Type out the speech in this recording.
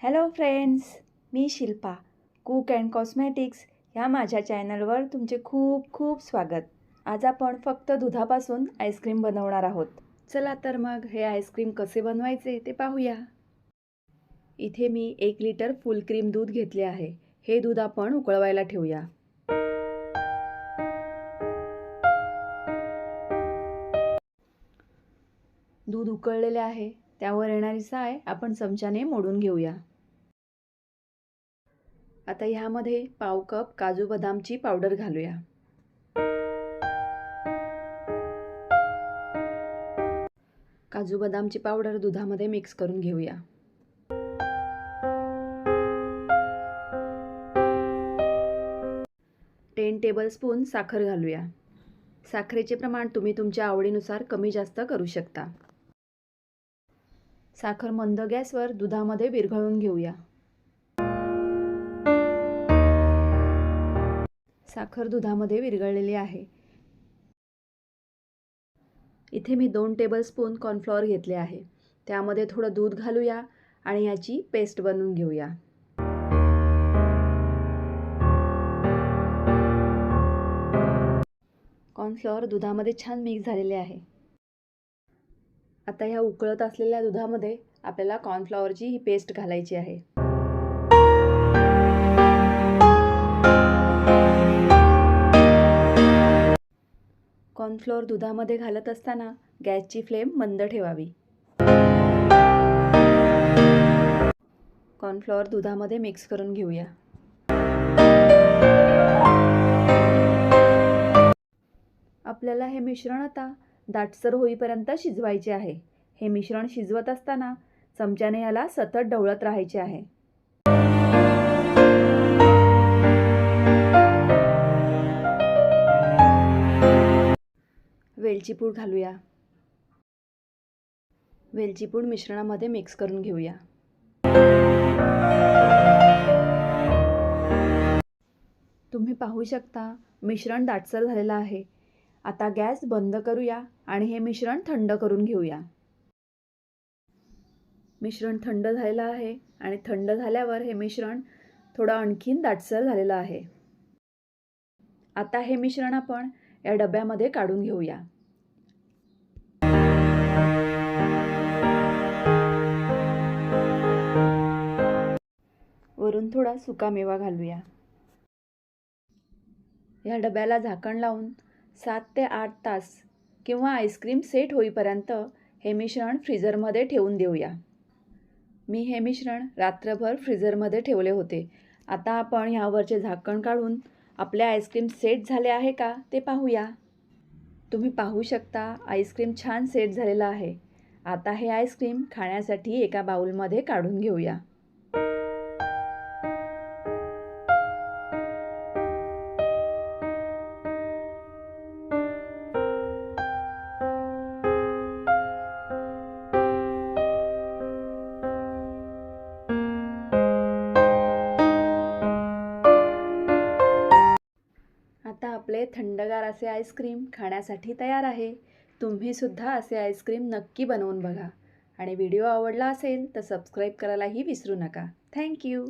Hello friends, me Shilpa cook and cosmetics ह्या माझ्या चॅनलवर तुमचे खूप खूप स्वागत. आज आपण फक्त दुधापासून आईस्क्रीम बनवणार आहोत. चला तर मग हे आईस्क्रीम कसे बनवायचे ते पाहूया. इथे मी 1 लिटर फुल क्रीम दूध घेतले आहे. हे दूध आपण उकळवायला ठेवूया. दूध उकळलेले आहे. त्यावर येणारी साय आपण चमच्याने मोडून घेऊया. आता ह्यामध्ये पाव कप काजू बदामची पावडर घालूया. काजू बदामची पावडर दुधामध्ये मिक्स करून घेऊया. टेन टेबलस्पून साखर घालूया. साखरेचे प्रमाण तुम्ही तुमच्या आवडीनुसार कमी जास्त करू शकता. साखर मंद गॅसवर दुधामध्ये विरघळून घेऊया. साखर दुधामध्ये विरघळलेली आहे. इथे मी 2 टेबलस्पून कॉर्नफ्लॉवर घेतले आहे. त्यामध्ये थोडं दूध घालूया आणि याची पेस्ट बनवून घेऊया. कॉर्नफ्लॉवर दुधामध्ये छान मिक्स झालेले आहे. आता ह्या उकळत असलेल्या दुधामध्ये आपल्याला कॉर्नफ्लॉवरची ही पेस्ट घालायची आहे. कॉर्नफ्लॉवर दुधामध्ये घालत असताना गॅसची फ्लेम मंद ठेवावी. कॉर्नफ्लॉवर दुधामध्ये मिक्स करून घेऊया. आपल्याला हे मिश्रण आता दाटसर होईपर्यंत शिजवायचे आहे. हे मिश्रण शिजवत असताना चमच्याने याला सतत ढवळत राहायचे आहे. वेलची पूड घालूया. वेलची पूड मिश्रणामध्ये मिक्स करून घेऊया. तुम्ही पाहू शकता मिश्रण दाटसर झालेलं आहे. आता गॅस बंद करूया आणि हे मिश्रण थंड करून घेऊया. मिश्रण थंड झालेलं आहे आणि थंड झाल्यावर हे मिश्रण थोडं आणखीन दाटसर झालेलं आहे. आता हे मिश्रण आपण या डब्यामध्ये काढून घेऊया. वरून थोडा सुकामेवा घालूया. या डब्याला झाकण लावून 7 ते 8 तास किंवा आईस्क्रीम सेट होईपर्यंत हे मिश्रण फ्रीझरमध्ये ठेवून देऊया. मी हे मिश्रण रात्रभर फ्रीझरमध्ये ठेवले होते. आता आपण ह्यावरचे झाकण काढून आपले आईस्क्रीम सेट झाले आहे का ते पाहूया. तुम्ही पाहू शकता आईस्क्रीम छान सेट झालेलं आहे. आता हे आईस्क्रीम खाण्यासाठी एका बाउलमध्ये काढून घेऊया. आता आपले थंडगार असे आईस्क्रीम खाण्यासाठी तयार आहे. तुम्ही सुद्धा असे आईस्क्रीम नक्की बनवून बघा आणि व्हिडिओ आवडला असेल तर सबस्क्राईब करायलाही विसरू नका. थँक्यू.